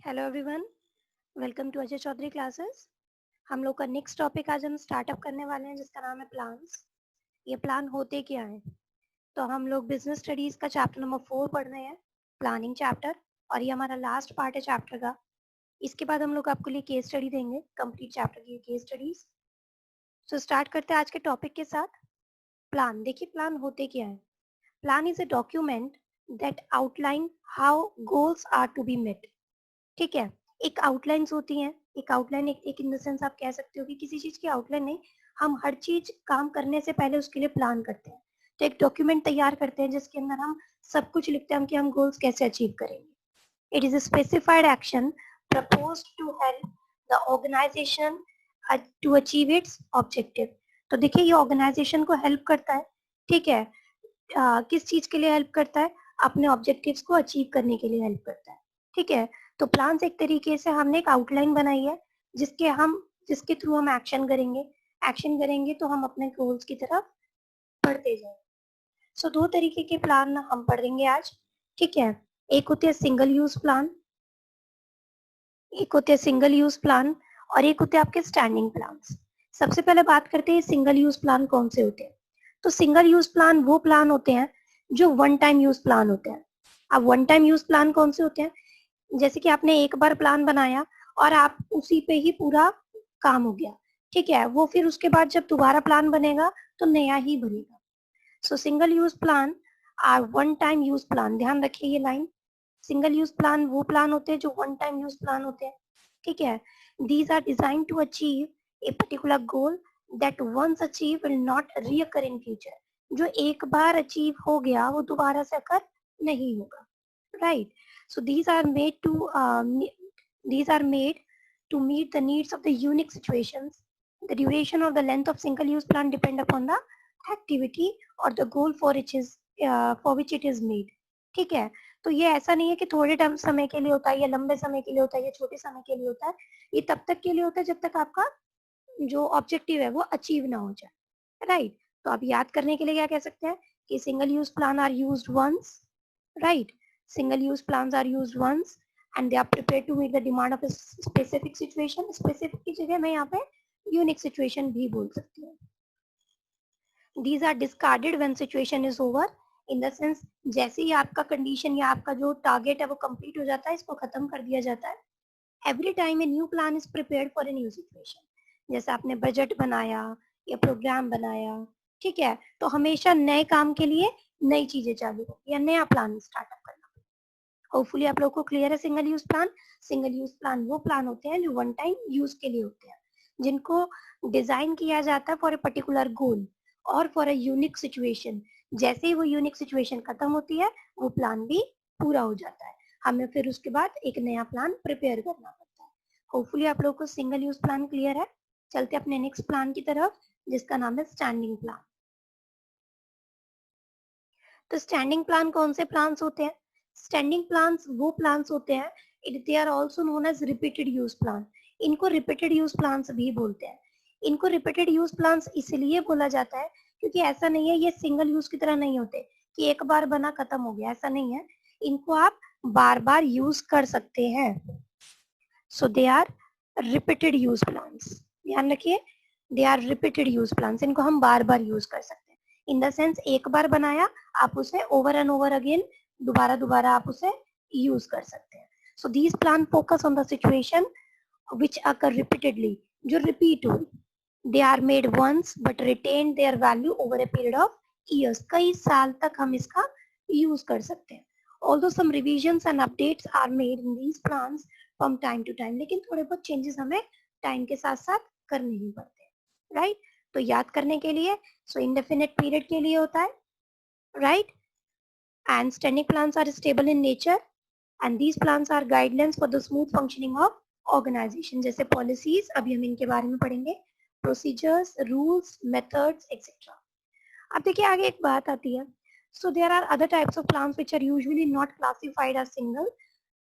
Hello everyone, welcome to Ajay Chaudhary classes. हम लोग का नेक्स्ट टॉपिक आज हम स्टार्टअप करने वाले हैं जिसका नाम है प्लान्स। ये प्लान होते क्या हैं? तो हम लोग बिजनेस स्टडीज का चैप्टर नंबर 4 पढ़ रहे हैं, प्लानिंग चैप्टर, और ये हमारा लास्ट पार्ट है चैप्टर का। इसके बाद हम लोग आपके लिए केस स्टडी देंगे, कंप्लीट चैप्टर की केस स्टडीज। सो स्टार्ट करते हैं आज के टॉपिक के साथ। प्लान, देखिए प्लान होते क्या है। Plan is a document that outline how goals are to be met. ठीक है, एक आउटलाइंस होती हैं। एक आउटलाइन एक इन द सेंस आप कह सकते हो कि किसी चीज की आउटलाइन नहीं, हम हर चीज काम करने से पहले उसके लिए प्लान करते हैं। तो एक डॉक्यूमेंट तैयार करते हैं जिसके अंदर हम सब कुछ लिखते हैं कि हम गोल्स कैसे अचीव करेंगे। It is a specified action proposed to help the organization to achieve its objective। तो देखिए ये ऑर्गेनाइजेशन को हेल्प करता है। ठीक है, किस चीज के लिए हेल्प करता है? अपने ऑब्जेक्टिव्स को अचीव करने के लिए हेल्प करता है। ठीक है, तो प्लान्स एक तरीके से हमने एक आउटलाइन बनाई है जिसके थ्रू हम एक्शन करेंगे तो हम अपने गोल्स की तरफ बढ़ते जाएंगे। सो दो तरीके के प्लान हम पढ़ेंगे आज। ठीक है, एक होते हैं सिंगल यूज प्लान, और एक होते हैं आपके स्टैंडिंग प्लान्स। सबसे पहले बात करते हैं सिंगल यूज प्लान कौन से होते हैं। तो सिंगल यूज प्लान वो प्लान होते हैं जो वन टाइम यूज प्लान होते हैं। अब वन टाइम यूज प्लान कौन से होते हैं? जैसे कि आपने एक बार प्लान बनाया और आप उसी पे ही पूरा काम हो गया। ठीक है, वो फिर उसके बाद जब दोबारा प्लान बनेगा तो नया ही बनेगा। So single use plan are one time use plan. ध्यान रखिए ये लाइन, सिंगल यूज प्लान वो प्लान होते हैं जो वन टाइम यूज प्लान होते हैं। ठीक है, these are design to achieve a particular goal that once achieve will not recur in future. जो एक बार अचीव हो गया वो दोबारा से अकर नहीं होगा। Right, so these are made to meet the needs of the unique situations. The duration or the length of single use plan depend upon the activity or the goal for which it is made। ठीक है, तो ये ऐसा नहीं है कि थोड़े time समय के लिए होता है या लंबे समय के लिए होता है या छोटे समय के लिए होता है। ये तब तक के लिए होता है जब तक आपका जो ऑब्जेक्टिव है वो अचीव ना हो जाए। राइट, तो आप याद करने के लिए क्या कह सकते हैं कि single use plan are used once. Right, single use plans are used once and they are prepared to meet the demand of a specific situation। specific की जगह मैं यहाँ पे unique situation भी बोल सकती हूँ। these are discarded when situation is over, in the sense जैसे ही आपका कंडीशन या आपका जो टारगेट है वो कंप्लीट हो जाता है, इसको खत्म कर दिया जाता है। every time a new plan is prepared for a new situation। जैसे आपने बजट बनाया या प्रोग्राम बनाया, ठीक है, तो हमेशा नए काम के लिए नई चीजें चालू होगी या नया प्लान स्टार्टअप करना। होपफुली आप लोगों को क्लियर है single use plan. Single use plan वो प्लान होते हैं जो वन टाइम यूज के लिए होते हैं, जिनको डिजाइन किया जाता है फॉर ए पर्टिकुलर गोल और फॉर ए यूनिक सिचुएशन। जैसे ही वो यूनिक सिचुएशन खत्म होती है वो प्लान भी पूरा हो जाता है, हमें फिर उसके बाद एक नया प्लान प्रिपेयर करना पड़ता है। होपफुली आप लोगों को सिंगल यूज प्लान क्लियर है। चलते अपने नेक्स्ट प्लान की तरफ जिसका नाम है स्टैंडिंग प्लान। तो स्टैंडिंग प्लान कौन से प्लान्स होते हैं? स्टैंडिंग प्लान्स वो प्लान्स होते हैं, they are also known as repeated use plan. इनको रिपीटेड यूज प्लान्स भी बोलते हैं। इनको रिपीटेड यूज प्लान्स इसलिए बोला जाता है क्योंकि ऐसा नहीं है ये सिंगल यूज की तरह नहीं होते कि एक बार बना खत्म हो गया, ऐसा नहीं है। इनको आप बार बार यूज कर सकते हैं। So they are repeated use plans. ध्यान रखिए, they are repeated use plans, इनको हम बार बार यूज कर सकते हैं। इन द सेंस एक बार बनाया आप उसे ओवर एंड ओवर अगेन दोबारा दोबारा आप उसे यूज कर सकते हैं। So these plan focus on the situation which occur repeatedly, जो रिपीट हो। They are made once but retain their value over a period of years. कई साल तक हम इसका यूज कर सकते हैं। Although some revisions and updates are made in these plans from time to time, लेकिन थोड़े बहुत चेंजेस हमें टाइम के साथ साथ करने ही पड़ते हैं। राइट, तो याद करने के लिए सो इंडेफिनिट पीरियड के लिए होता है। Right, and standing plans are stable in nature and these plans are guidelines for the smooth functioning of organization। जैसे policies, अभी हम इनके बारे में पढ़ेंगे, procedures, rules, methods, etc। अब देखिए आगे एक बात आती है, so there are other types of plans which are usually not classified as single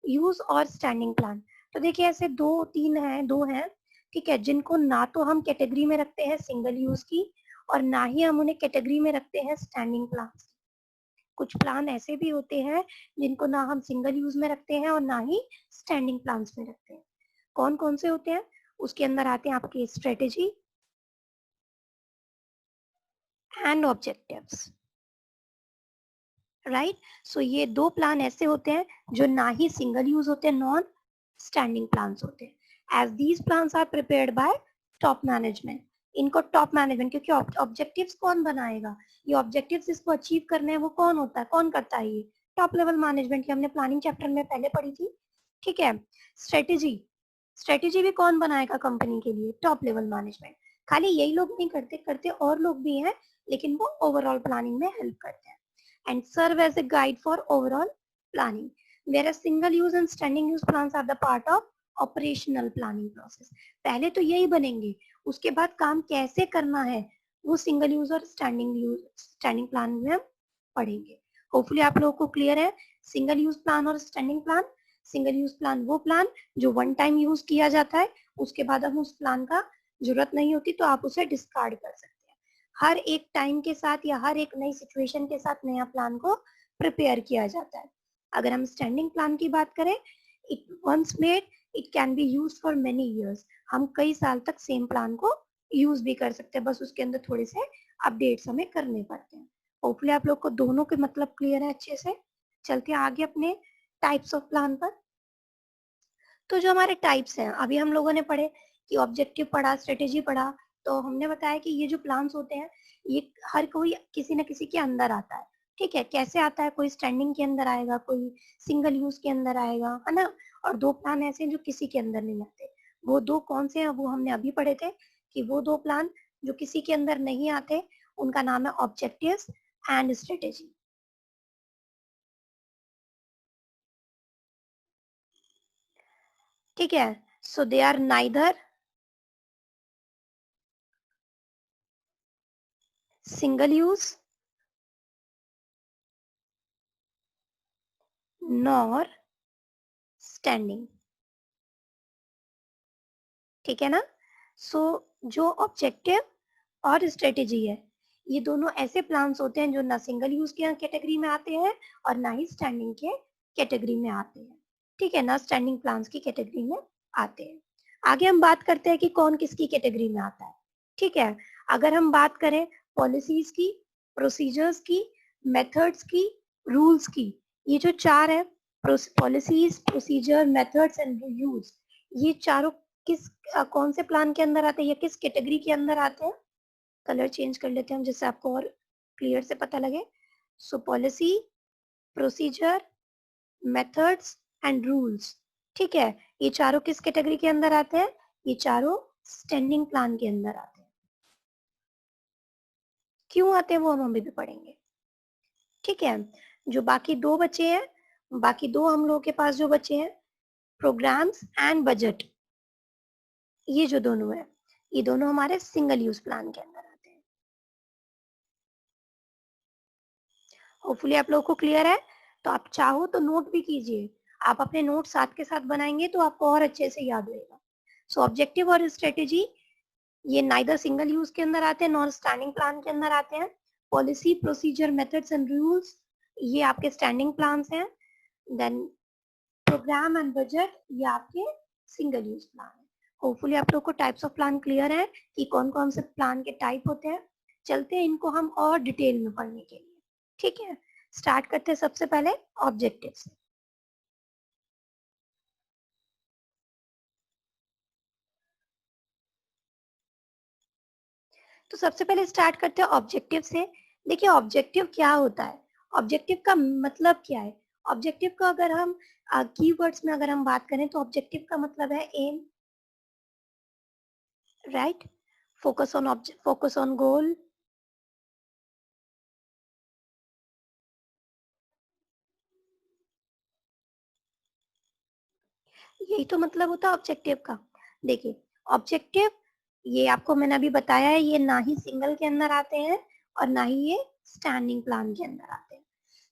use or standing plan। तो देखिए ऐसे दो हैं, ठीक है, जिनको ना तो हम कैटेगरी में रखते हैं सिंगल यूज की और ना ही हम उन्हें कैटेगरी में रखते हैं स्टैंडिंग प्लान्स। कुछ प्लान ऐसे भी होते हैं जिनको ना हम सिंगल यूज में रखते हैं और ना ही स्टैंडिंग प्लान्स में रखते हैं। कौन कौन से होते हैं? उसके अंदर आते हैं आपके स्ट्रेटेजी एंड ऑब्जेक्टिव्स, राइट। सो ये दो प्लान ऐसे होते हैं जो ना ही सिंगल यूज होते हैं, नॉन स्टैंडिंग प्लान्स होते हैं। As these plans are prepared by top management, इनको टॉप मैनेजमेंट, क्योंकि ऑब्जेक्टिव्स कौन बनाएगा? ये ऑब्जेक्टिव्स इसको अचीव करने हैं वो कौन होता है, कौन करता है? ये टॉप लेवल मैनेजमेंट की हमने प्लानिंग चैप्टर में पहले पढ़ी थी, ठीक है। स्ट्रेटेजी, स्ट्रेटेजी भी कौन बनाएगा कंपनी के लिए? Top level management. खाली यही लोग नहीं करते, करते और लोग भी हैं, लेकिन वो ओवरऑल प्लानिंग में हेल्प करते हैं and serve as a guide for overall planning. Whereas single use and standing use plans are the part of operational planning process. पहले तो यही बनेंगे, उसके बाद काम कैसे करना है वो सिंगल यूज और स्टैंडिंग प्लान में हम पढ़ेंगे। होपफुली आप लोगों को क्लियर है सिंगल यूज प्लान और standing plan. Single use plan वो प्लान जो वन टाइम यूज किया जाता है, उसके बाद हम उस प्लान का जरूरत नहीं होती तो आप उसे डिस्कार्ड कर सकते हैं। हर एक टाइम के साथ या हर एक नई सिचुएशन के साथ नया प्लान को प्रिपेयर किया जाता है। अगर हम स्टैंडिंग प्लान की बात करें, it once made it can be use for many years, हम कई साल तक सेम प्लान को यूज भी कर सकते हैं, बस उसके अंदर थोड़े से अपडेट्स हमें करने पड़ते हैं। होपफुली आप लोग को दोनों के मतलब क्लियर है अच्छे से। चलते हैं आगे अपने टाइप्स ऑफ प्लान पर। तो जो हमारे टाइप्स हैं, अभी हम लोगों ने पढ़े कि ऑब्जेक्टिव पढ़ा, स्ट्रेटेजी पढ़ा, तो हमने बताया कि ये जो प्लान्स होते हैं ये हर कोई किसी न किसी के अंदर आता है, ठीक है। कैसे आता है? कोई स्टैंडिंग के अंदर आएगा, कोई सिंगल यूज के अंदर आएगा, है ना। और दो प्लान ऐसे हैं जो किसी के अंदर नहीं आते। वो दो कौन से हैं वो हमने अभी पढ़े थे कि वो दो प्लान जो किसी के अंदर नहीं आते उनका नाम है ऑब्जेक्टिव्स एंड स्ट्रेटेजी, ठीक है। So they are neither single use nor standing, ठीक है ना। सो जो ऑब्जेक्टिव और स्ट्रेटेजी है ये दोनों ऐसे प्लान्स होते हैं जो ना सिंगल यूज के कैटेगरी में आते हैं और ना ही स्टैंडिंग के कैटेगरी में आते हैं, ठीक है ना। स्टैंडिंग प्लान्स की कैटेगरी में आते हैं। आगे हम बात करते हैं कि कौन किसकी कैटेगरी में आता है, ठीक है। अगर हम बात करें पॉलिसीज की, प्रोसीजर्स की, मेथड्स की, रूल्स की, ये जो चार है, policies, procedure, methods and rules, ये चारों किस कौन से प्लान के अंदर आते हैं या किस कैटेगरी के अंदर आते हैं? कलर चेंज कर लेते हैं हम जिससे आपको और क्लियर से पता लगे। So policy, procedure, methods and rules, ठीक है। ये चारों किस कैटेगरी के अंदर आते हैं? ये चारों स्टैंडिंग प्लान के अंदर आते हैं। क्यों आते हैं वो हम अभी भी पढ़ेंगे, ठीक है। जो बाकी दो बचे हैं, बाकी दो हम लोगों के पास जो बचे हैं, प्रोग्राम्स एंड बजट, ये जो दोनों है ये दोनों हमारे सिंगल यूज प्लान के अंदर आते हैं। होपफुली आप लोगों को क्लियर है। तो आप चाहो तो नोट भी कीजिए, आप अपने नोट साथ के साथ बनाएंगे तो आपको और अच्छे से याद रहेगा। सो ऑब्जेक्टिव और स्ट्रेटेजी ये नाइदर सिंगल यूज के अंदर आते हैं नॉर स्टैंडिंग प्लान के अंदर आते हैं। Policy, procedure, methods and rules ये आपके स्टैंडिंग प्लान्स हैं। देन प्रोग्राम एंड बजट ये आपके सिंगल यूज प्लान है। होपफुली आप लोग को टाइप्स ऑफ प्लान क्लियर है कि कौन कौन से प्लान के टाइप होते हैं। चलते हैं इनको हम और डिटेल में पढ़ने के लिए, ठीक है। स्टार्ट करते हैं सबसे पहले ऑब्जेक्टिव से। तो सबसे पहले स्टार्ट करते हैं ऑब्जेक्टिव से। देखिए ऑब्जेक्टिव क्या होता है, ऑब्जेक्टिव का मतलब क्या है? ऑब्जेक्टिव का अगर हम कीवर्ड्स में अगर हम बात करें तो ऑब्जेक्टिव का मतलब है M, right. Focus on goal, यही तो मतलब होता है ऑब्जेक्टिव का। देखिए ऑब्जेक्टिव ये आपको मैंने अभी बताया है, ये ना ही सिंगल के अंदर आते हैं और ना ही ये स्टैंडिंग प्लान के अंदर आते हैं।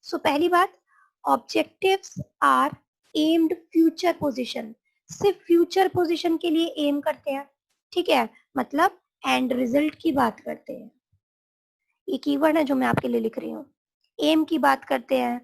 सो पहली बात, objectives are aimed future position, सिर्फ फ्यूचर पोजीशन के लिए एम करते हैं, ठीक है। मतलब एंड रिजल्ट की बात करते हैं। ये कीवर्ड है जो मैं आपके लिए लिख रही हूँ, एम की बात करते हैं,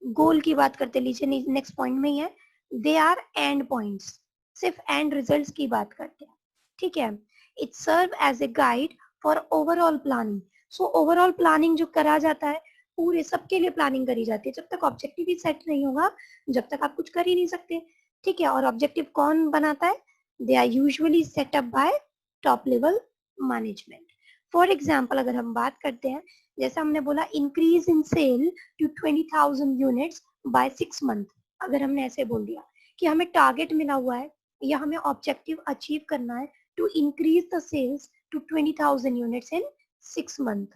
गोल की बात करते हैं, लीजिए नेक्स्ट पॉइंट में ही है, दे आर एंड पॉइंट्स, सिर्फ एंड रिजल्ट्स की बात करते हैं, ठीक है। It serve as a guide for overall planning. So overall planning जो करा जाता है, पूरे सबके लिए प्लानिंग करी जाती है। जब तक ऑब्जेक्टिव ही सेट नहीं होगा, जब तक आप कुछ कर ही नहीं सकते, ठीक है। और ऑब्जेक्टिव कौन बनाता है? They are usually set up by top level management. For example अगर हम बात करते हैं, जैसा हमने बोला increase in sale to 20,000 units by 6 month. अगर हमने ऐसे बोल दिया कि हमें टारगेट मिला हुआ है या हमें ऑब्जेक्टिव अचीव करना है to increase the sales to 20,000 units in 6 month,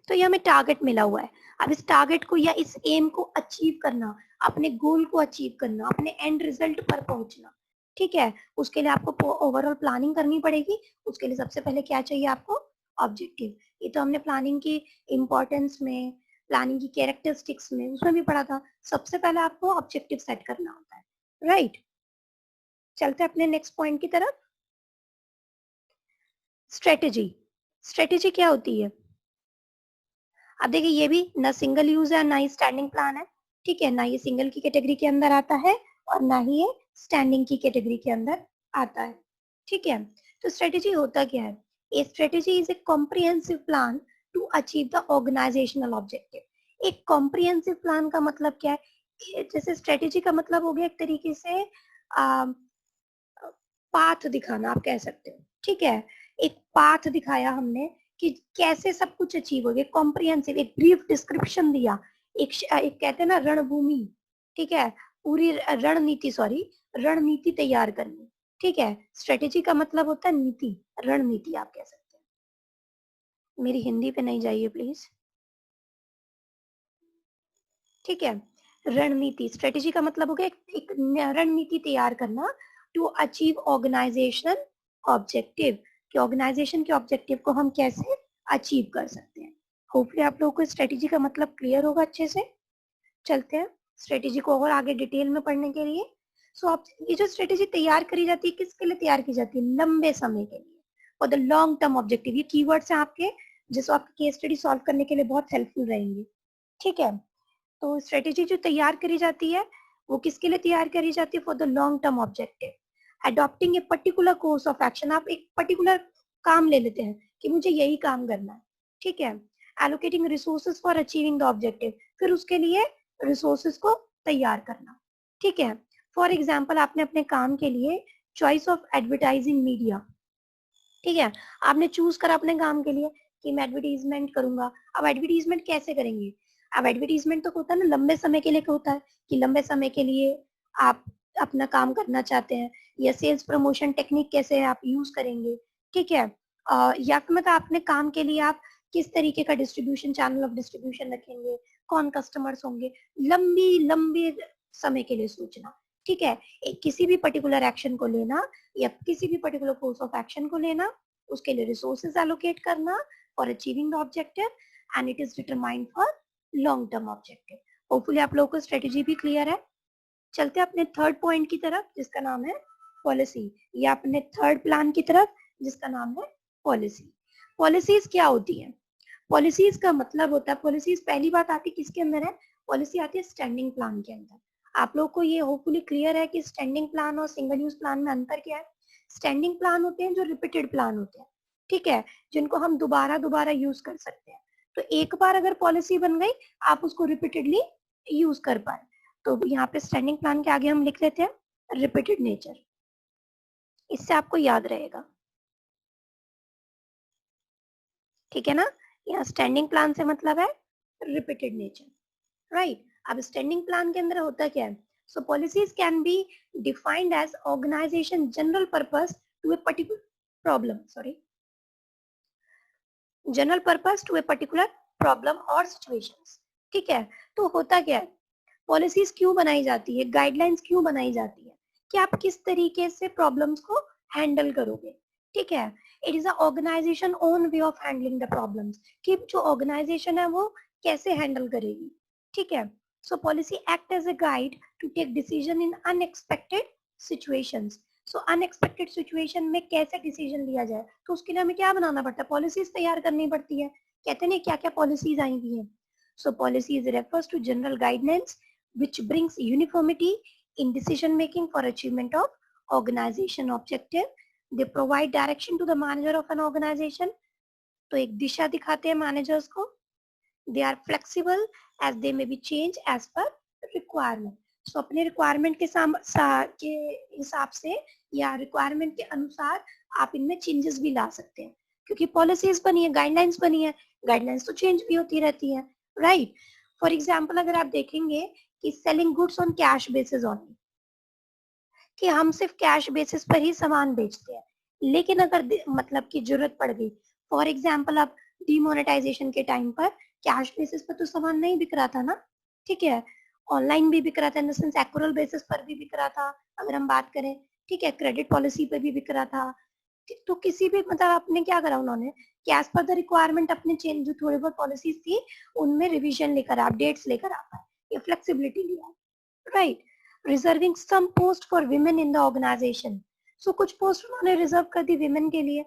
तो ये हमें टारगेट मिला हुआ है। अब इस टारगेट को या इस एम को अचीव करना, अपने गोल को अचीव करना, अपने एंड रिजल्ट पर पहुंचना, ठीक है, उसके लिए आपको ओवरऑल प्लानिंग करनी पड़ेगी। उसके लिए सबसे पहले क्या चाहिए आपको? ऑब्जेक्टिव। ये तो हमने प्लानिंग की इंपॉर्टेंस में, प्लानिंग की कैरेक्टरिस्टिक्स में, उसमें भी पढ़ा था। सबसे पहले आपको ऑब्जेक्टिव सेट करना होता है, राइट। चलते हैं अपने नेक्स्ट पॉइंट की तरफ। स्ट्रेटेजी। स्ट्रेटेजी क्या होती है? अब देखिए ये भी ना सिंगल यूज है ना ही स्टैंडिंग प्लान है, ठीक है। ना ये सिंगल की कैटेगरी के अंदर आता है और ना ही ये स्टैंडिंग की कैटेगरी के अंदर आता है, ठीक है। तो स्ट्रेटेजी होता क्या है? A strategy is a comprehensive plan to achieve the organisational objective. एक कॉम्प्रिहेंसिव प्लान का मतलब क्या है? जैसे स्ट्रेटेजी का मतलब हो गया एक तरीके से पाथ दिखाना, आप कह सकते हो, ठीक है। एक पाथ दिखाया हमने कि कैसे सब कुछ अचीव हो गया, कॉम्प्रिहेंसिव, एक ब्रीफ डिस्क्रिप्शन दिया, एक कहते हैं ना रणभूमि, ठीक है, पूरी रणनीति, सॉरी, रणनीति तैयार करनी, ठीक है। स्ट्रेटेजी का मतलब होता है नीति, रणनीति आप कह सकते हैं। मेरी हिंदी पे नहीं जाइए प्लीज, ठीक है। रणनीति, स्ट्रेटेजी का मतलब हो गया एक रणनीति तैयार करना टू अचीव ऑर्गेनाइजेशनल ऑब्जेक्टिव, कि ऑर्गेनाइजेशन के ऑब्जेक्टिव को हम कैसे अचीव कर सकते हैं। होपफुली आप लोगों को स्ट्रेटेजी का मतलब क्लियर होगा अच्छे से। चलते हैं स्ट्रेटेजी को और आगे डिटेल में पढ़ने के लिए। सो आप ये जो स्ट्रेटेजी तैयार करी जाती है, किसके लिए तैयार की जाती है? लंबे समय के लिए, for the long term objective. ये कीवर्ड्स हैं आपके, जिसको आपकी केस स्टडी सॉल्व करने के लिए बहुत हेल्पफुल रहेंगे, ठीक है। तो स्ट्रेटेजी जो तैयार करी जाती है वो किसके लिए तैयार करी जाती है? For the long term objective. Adopting a particular course of action, आप एक पर्टिकुलर काम ले लेते हैं कि मुझे यही काम करना है, ठीक है। Allocating resources for achieving the objective, फिर उसके लिए रिसोर्सेज को तैयार करना, ठीक है। फॉर एग्जाम्पल आपने अपने काम के लिए चॉइस ऑफ एडवर्टाइजिंग मीडिया, ठीक है, आपने चूज करा अपने काम के लिए कि मैं एडवर्टीजमेंट करूंगा। अब एडवर्टीजमेंट कैसे करेंगे? अब एडवर्टीजमेंट तो होता है ना लंबे समय के लिए, होता है कि लंबे समय के लिए आप अपना काम करना चाहते हैं, या सेल्स प्रमोशन टेक्निक कैसे आप यूज करेंगे, ठीक है। या फिर मतलब अपने काम के लिए आप किस तरीके का डिस्ट्रीब्यूशन, चैनल ऑफ डिस्ट्रीब्यूशन रखेंगे, कौन कस्टमर्स होंगे, लंबी लंबी समय के लिए सोचना, ठीक है। एक किसी भी पर्टिकुलर एक्शन को लेना या किसी भी पर्टिकुलर कोर्स ऑफ एक्शन को लेना, उसके लिए रिसोर्सेज एलोकेट करना for achieving the objective, and it is determined for long term objective. Hopefully आप लोगों को स्ट्रेटेजी भी क्लियर है। चलते हैं अपने थर्ड पॉइंट की तरफ, जिसका नाम है पॉलिसी, या अपने थर्ड प्लान की तरफ, जिसका नाम है पॉलिसी। पॉलिसीज क्या होती है? पॉलिसीज का मतलब होता है, पॉलिसीज पहली बात आती है किसके अंदर है? पॉलिसी आती है स्टैंडिंग प्लान के अंदर। आप लोग को ये होपफुली क्लियर है कि स्टैंडिंग प्लान और सिंगल यूज प्लान में अंतर क्या है। स्टैंडिंग प्लान होते हैं जो रिपीटेड प्लान होते हैं, ठीक है, जिनको हम दोबारा दोबारा यूज कर सकते हैं। तो एक बार अगर पॉलिसी बन गई, आप उसको रिपीटेडली यूज कर पाए। तो यहाँ पे स्टैंडिंग प्लान के आगे हम लिख लेते हैं रिपीटेड नेचर, इससे आपको याद रहेगा, ठीक है ना। यहाँ स्टैंडिंग प्लान से मतलब है रिपीटेड नेचर, राइट। अब स्टैंडिंग प्लान के अंदर होता क्या है? So policies can be defined as organisation general purpose to a particular problem, sorry, general purpose to a particular problem और सिचुएशंस, ठीक है। तो होता क्या है? पॉलिसीज क्यों बनाई जाती है, गाइडलाइंस क्यों बनाई जाती है? कि आप किस तरीके से प्रॉब्लम्स को हैंडल करोगे, ठीक है। It is a organisation own way of handling the problems, कि जो ऑर्गेनाइजेशन है वो कैसे हैंडल करेगी, ठीक है। So policy act as a guide to take decision in unexpected situations. So unexpected situation में कैसे डिसीजन लिया जाए, तो उसके लिए हमें क्या बनाना पड़ता है? पॉलिसीज तैयार करनी पड़ती है। कहते हैं क्या क्या पॉलिसीज आई हुई हैं. So policies refers to general guidelines which brings uniformity in decision making for achievement of organization objective. They provide direction to the manager of an organization. तो एक दिशा दिखाते हैं मैनेजर्स को. They are flexible as they may be changed as per requirement. So अपने requirement के हिसाब से या रिक्वायरमेंट के अनुसार आप इनमें चेंजेस भी ला सकते हैं, क्योंकि पॉलिसीज बनी है, गाइडलाइंस बनी है, गाइडलाइंस तो चेंज भी होती रहती है, राइट. फॉर एग्जाम्पल अगर आप देखेंगे कि selling goods on cash basis only, कि हम सिर्फ कैश बेसिस पर ही सामान बेचते हैं, लेकिन अगर मतलब की जरूरत पड़ गई, फॉर एग्जाम्पल आप डिमोनेटाइजेशन के टाइम पर कैश बेसिस पर तो सामान नहीं बिक रहा था ना, ठीक है, ऑनलाइन भी बिक रहा था, इन द सेंस एक्यूरल बेसिस पर भी बिक रहा था अगर हम बात करें, ठीक है, क्रेडिट पॉलिसी पर भी बिक रहा था. तो किसी भी मतलब आपने क्या करा, उन्होंने कि एज पर द रिक्वायरमेंट अपने चेंज जो थोड़ी बहुत पॉलिसीज थी उनमें रिवीजन लेकर अपडेट्स लेकर आता है, ये फ्लेक्सिबिलिटी लिया, right. Reserving some post for women in the organisation. So कुछ पोस्ट उन्होंने रिजर्व कर दी विमेन के लिए.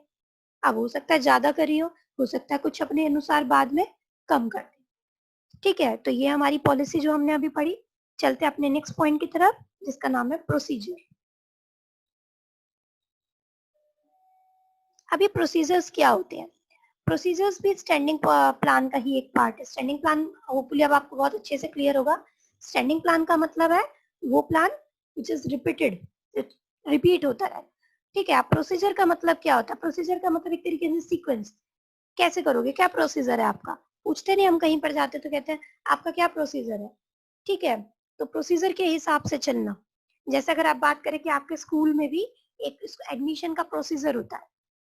अब हो सकता है ज्यादा करी हो सकता है कुछ अपने अनुसार बाद में कम कर दे, ठीक है. तो ये हमारी पॉलिसी जो हमने अभी पढ़ी. चलते अपने नेक्स्ट पॉइंट की तरफ जिसका नाम है प्रोसीजर. अभी प्रोसीजर्स क्या होते हैं? प्रोसीजर्स भी स्टैंडिंग प्लान का ही एक पार्ट है. स्टैंडिंग प्लान होपफुली अब आपको बहुत अच्छे से क्लियर होगा. स्टैंडिंग प्लान का मतलब है वो plan which is repeated, repeat होता रहे, ठीक है. प्रोसीजर का मतलब क्या होता है? प्रोसीजर का मतलब एक तरीके से सीक्वेंस. कैसे करोगे, क्या प्रोसीजर है आपका, पूछते नहीं हम कहीं पर जाते तो कहते हैं आपका क्या प्रोसीजर है, ठीक है. तो प्रोसीजर के हिसाब से चलना. जैसे अगर आप बात करें कि आपके स्कूल में भी एक एडमिशन का प्रोसीजर होता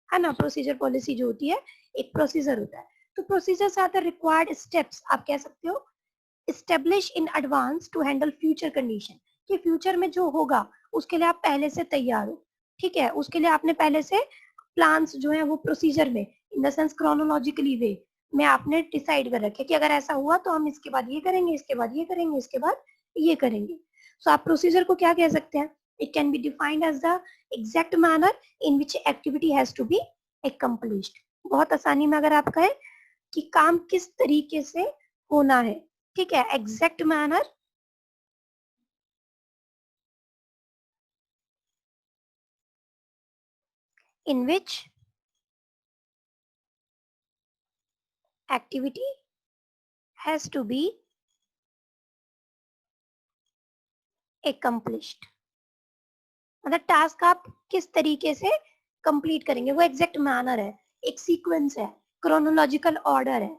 है ना, प्रोसीजर पॉलिसी जो होती है एक प्रोसीजर होता है. तो procedures are the required steps, आप कह सकते हो, establish in advance to handle future condition, कि फ्यूचर में जो होगा उसके लिए आप पहले से तैयार हो, ठीक है. उसके लिए आपने पहले से प्लान्स जो है वो प्रोसीजर में इन द सेंस क्रोनोलॉजिकली वे में आपने डिसाइड कर रखे कि अगर ऐसा हुआ तो हम इसके बाद ये करेंगे, इसके बाद ये करेंगे, इसके बाद ये करेंगे. सो आप प्रोसीजर को क्या कह सकते हैं? It can be defined as the exact manner in which activity has to be accomplished. बहुत आसानी में अगर आप कहें कि काम किस तरीके से होना है, ठीक है, exact manner in which activity has to be accomplished. मतलब टास्क आप किस तरीके से कंप्लीट करेंगे, वो एग्जैक्ट मैनर है, एक सीक्वेंस है, क्रोनोलॉजिकल ऑर्डर है,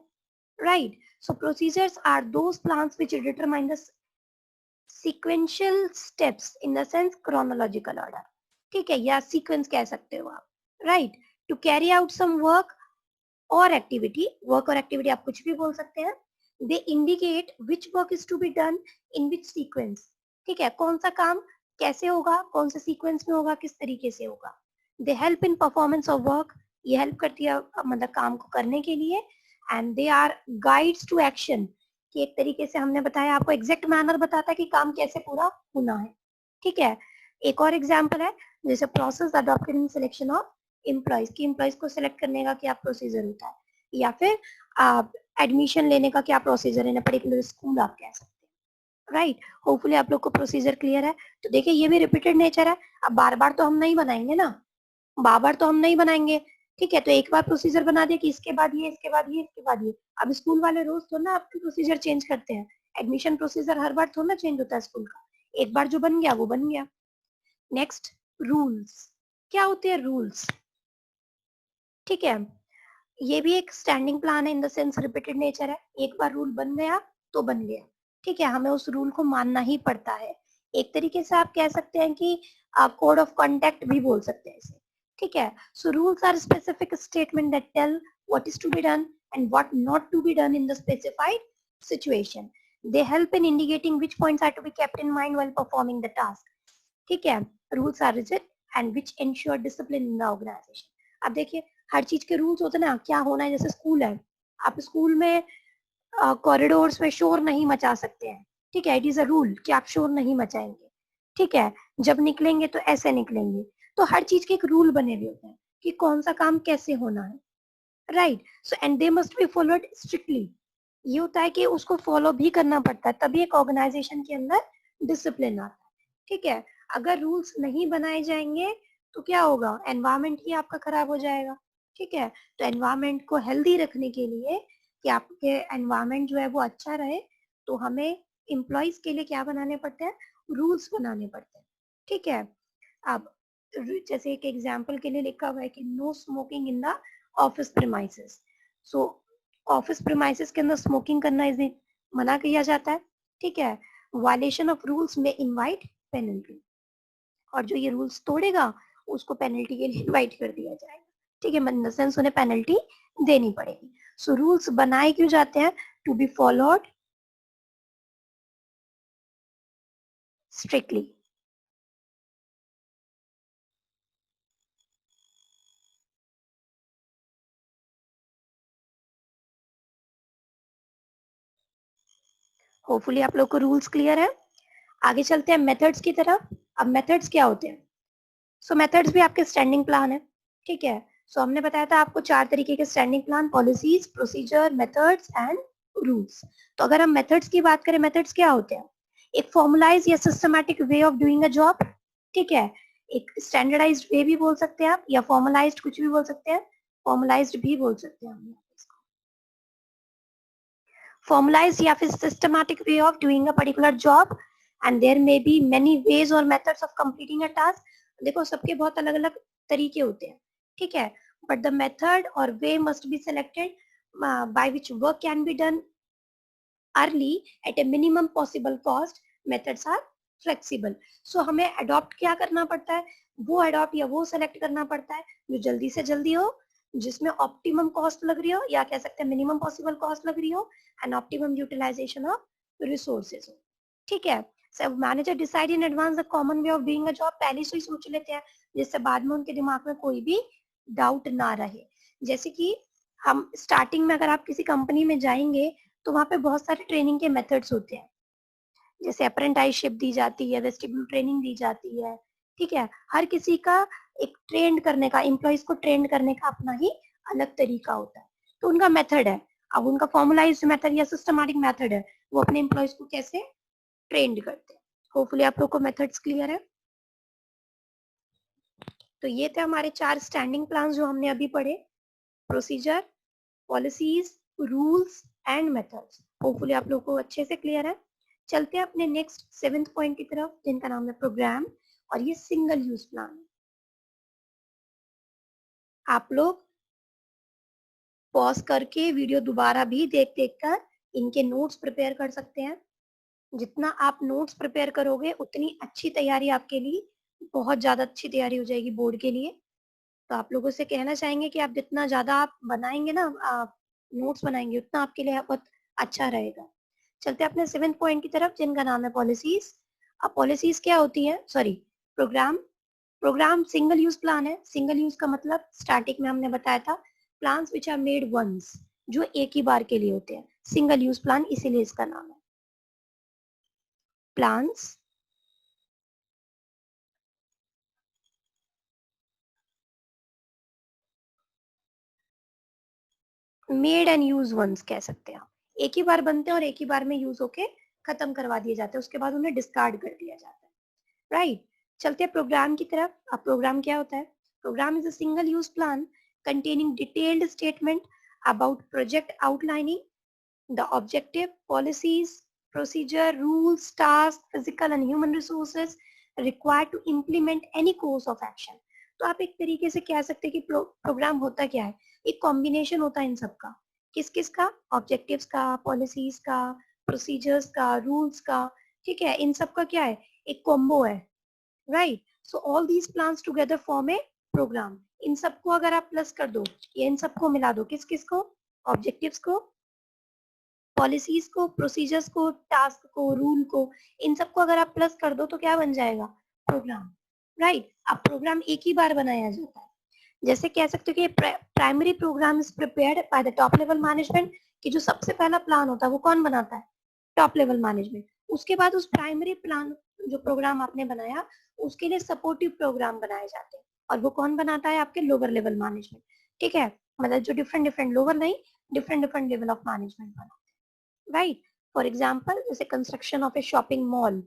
right. So procedures are those plans which determine the sequential steps in the sense chronological order, ठीक है, या सीक्वेंस कह सकते हो आप, right. To carry out some work और एक्टिविटी, वर्क और एक्टिविटी आप कुछ भी बोल सकते हैं. They indicate which work is to be done in which sequence, ठीक है, कौन सा काम कैसे होगा, कौन से सीक्वेंस में होगा, किस तरीके से होगा. They help in performance of work, ये हेल्प करती है मतलब काम को करने के लिए. And they are guides to action, कि एक तरीके से हमने बताया आपको एग्जैक्ट मैनर बताता है कि काम कैसे पूरा होना है, ठीक है. एक और एग्जाम्पल है जैसे process adopted in selection of employees, की एम्प्लॉइज को सिलेक्ट करने का क्या प्रोसीजर होता है, या फिर एडमिशन लेने का क्या प्रोसीजर है, पर्टिकुलर स्कूल आप कह सकते हैं, राइट. होपफुली आप लोग को प्रोसीजर क्लियर है. तो देखिए ये भी रिपीटेड नेचर है. अब बार बार तो हम नहीं बनाएंगे ना, बार बार तो हम नहीं बनाएंगे, ठीक है. तो एक बार प्रोसीजर बना दिया कि इसके बाद ये, इसके बाद ये, इसके बाद ये. अब स्कूल वाले रोज तो ना आपके प्रोसीजर चेंज करते हैं, एडमिशन प्रोसीजर हर बार थोड़ा ना चेंज होता है स्कूल का, एक बार जो बन गया वो बन गया. Next, rules. क्या होते हैं रूल्स, ठीक है. ये भी एक स्टैंडिंग प्लान है in the sense repeated nature है. एक बार रूल बन गया तो बन गया, ठीक है, हमें उस रूल को मानना ही पड़ता है. एक तरीके से आप कह सकते हैं कि कोड ऑफ कंडक्ट भी बोल सकते हैं इसे, ठीक है. So rules are specific statement that tell what is to be done and what not to be done in the specified situation. They help in indicating which points are to be kept in mind while performing the task, ठीक है. Rules are rigid and which ensure discipline in the organisation. अब देखिए हर चीज के rules होते हैं ना, क्या होना है. जैसे स्कूल है, आप स्कूल में कॉरिडोर्स में शोर नहीं मचा सकते हैं, ठीक है, इट इज अ रूल कि आप शोर नहीं मचाएंगे, ठीक है. जब निकलेंगे तो ऐसे निकलेंगे. तो हर चीज के एक रूल बने हुए होते हैं कि कौन सा काम कैसे होना है, right. So and they must be followed strictly. ये होता है कि उसको फॉलो भी करना पड़ता है, तभी एक ऑर्गेनाइजेशन के अंदर डिसिप्लिन आता है। ठीक है, अगर रूल्स नहीं बनाए जाएंगे तो क्या होगा, एनवायरमेंट ही आपका खराब हो जाएगा। ठीक है, तो एनवायरमेंट को हेल्दी रखने के लिए, कि आपके एनवायरमेंट जो है वो अच्छा रहे, तो हमें एम्प्लॉयज के लिए क्या बनाने पड़ते हैं, रूल्स बनाने पड़ते हैं। ठीक है, अब जैसे एक एग्जाम्पल के लिए लिखा हुआ है कि no smoking in the office premises. So office premises के अंदर स्मोकिंग करना इज मना किया जाता है। ठीक है, वायलेशन ऑफ रूल्स में इनवाइट पेनल्टी, और जो ये रूल्स तोड़ेगा उसको पेनल्टी के लिए इनवाइट कर दिया जाएगा। ठीक है, इन द सेंस उन्हें पेनल्टी देनी पड़ेगी। सो रूल्स बनाए क्यों जाते हैं, to be followed strictly. Hopefully आप लोग को रूल्स क्लियर है। आगे चलते हैं मेथड्स की तरफ। अब मेथड्स क्या होते हैं, सो मेथड्स भी आपके स्टैंडिंग प्लान है। ठीक है, सो हमने बताया था आपको 4 तरीके के standing plan, policies, procedure, methods and rules. तो अगर हम मेथड्स की बात करें, मेथड्स क्या होते हैं, एक फॉर्मुलाइज या systematic way of doing a job. ठीक है, एक स्टैंडर्डाइज्ड वे भी बोल सकते हैं आप, या फॉर्मलाइज्ड कुछ भी बोल सकते हैं, फॉर्मलाइज्ड भी बोल सकते हैं हम इसको। फॉर्मलाइज्ड या फिर systematic way of doing a particular job, and there may be many ways और methods of completing a task. देखो सबके बहुत अलग अलग तरीके होते हैं। ठीक है, बट द मेथड और way must be selected by which work can be done early at a minimum possible cost. Methods are flexible. So हमें अडॉप्ट क्या करना पड़ता है, वो अडॉप्ट या वो सेलेक्ट करना पड़ता है जो जल्दी से जल्दी हो, जिसमें ऑप्टिमम कॉस्ट लग रही हो, या कह सकते हैं मिनिमम पॉसिबल कॉस्ट लग रही हो, and optimum utilisation of resources हो। ठीक है, सब manager decide in advance the common way of doing a job, पहले से ही सोच लेते हैं, जिससे बाद में उनके दिमाग में कोई भी डाउट ना रहे। जैसे कि हम स्टार्टिंग में, अगर आप किसी कंपनी में जाएंगे तो वहाँ पे बहुत सारे ट्रेनिंग के मेथड्स होते हैं, जैसे अप्रेंटाइसशिप दी जाती है, वेस्टिब्यूल ट्रेनिंग दी जाती है। ठीक है, हर किसी का एक ट्रेंड करने का, एम्प्लॉयज को ट्रेंड करने का अपना ही अलग तरीका होता है, तो उनका मेथड है। अब उनका फॉर्मुलाइज्ड मेथड या सिस्टमैटिक मेथड है, वो अपने एम्प्लॉयज को कैसे ट्रेंड करते हैं। होपफुली आप लोग को मेथड्स क्लियर है। तो ये थे हमारे 4 स्टैंडिंग प्लान जो हमने अभी पढ़े, procedure, policies, rules and methods. Hopefully आप लोग को अच्छे से क्लियर है। चलते हैं अपने नेक्स्ट 7th पॉइंट की तरफ, जिनका नाम है प्रोग्राम, और ये सिंगल यूज प्लान। आप लोग पॉज करके वीडियो दोबारा भी देख देख कर इनके नोट्स प्रिपेयर कर सकते हैं। जितना आप नोट्स प्रिपेयर करोगे उतनी अच्छी तैयारी आपके लिए, बहुत ज्यादा अच्छी तैयारी हो जाएगी बोर्ड के लिए। तो आप लोगों से कहना चाहेंगे कि आप जितना ज्यादा आप बनाएंगे ना, आप नोट्स बनाएंगे, उतना आपके लिए बहुत अच्छा रहेगा। चलते हैं अपने 7th पॉइंट की तरफ, जिनका नाम है पॉलिसीज। अब पॉलिसीज क्या होती है, sorry, programme. Programme single use plan है। सिंगल यूज का मतलब स्टार्टिंग में हमने बताया था, plans which are made once, जो एक ही बार के लिए होते हैं, सिंगल यूज प्लान, इसीलिए इसका नाम है plans made and use once कह सकते हैं आप। एक ही बार बनते हैं और एक ही बार में यूज होके खत्म करवा दिए जाते हैं, उसके बाद उन्हें डिस्कार्ड कर दिया जाता है। राइट, चलते हैं प्रोग्राम की तरफ। अब प्रोग्राम क्या होता है, programme is a single use plan containing detailed statement about project outlining the objective, policies, procedure, rules, tasks, physical and human resources required to implement any course of action। तो आप एक तरीके से कह सकते हैं कि प्रोग्राम होता क्या है, एक कॉम्बिनेशन होता है इन सब का। किस किस का, ऑब्जेक्टिव्स का, पॉलिसीज का, प्रोसीजर्स का, रूल्स का। ठीक है, इन सब का क्या है, एक कॉम्बो है। Right, so all these plans together form a programme. इन सबको अगर आप प्लस कर दो, या इन सबको मिला दो, किस किस को, ऑब्जेक्टिव्स को, पॉलिसीज को, प्रोसीजर्स को, टास्क को, रूल को, इन सबको अगर आप प्लस कर दो तो क्या बन जाएगा, प्रोग्राम। राइट, अब प्रोग्राम एक ही बार बनाया जाता है। जैसे कह सकते हो कि primary programme is prepared by the top level management, कि जो सबसे पहला प्लान होता है वो कौन बनाता है, टॉप लेवल मैनेजमेंट। उसके बाद उस प्राइमरी प्लान, जो प्रोग्राम आपने बनाया, उसके लिए सपोर्टिव प्रोग्राम बनाए जाते हैं, और वो कौन बनाता है, आपके लोअर लेवल मैनेजमेंट। ठीक है, मतलब जो डिफरेंट डिफरेंट, लोअर नहीं, different different level of management बनाते हैं, राइट। फॉर एग्जाम्पल जैसे construction of A shopping mall,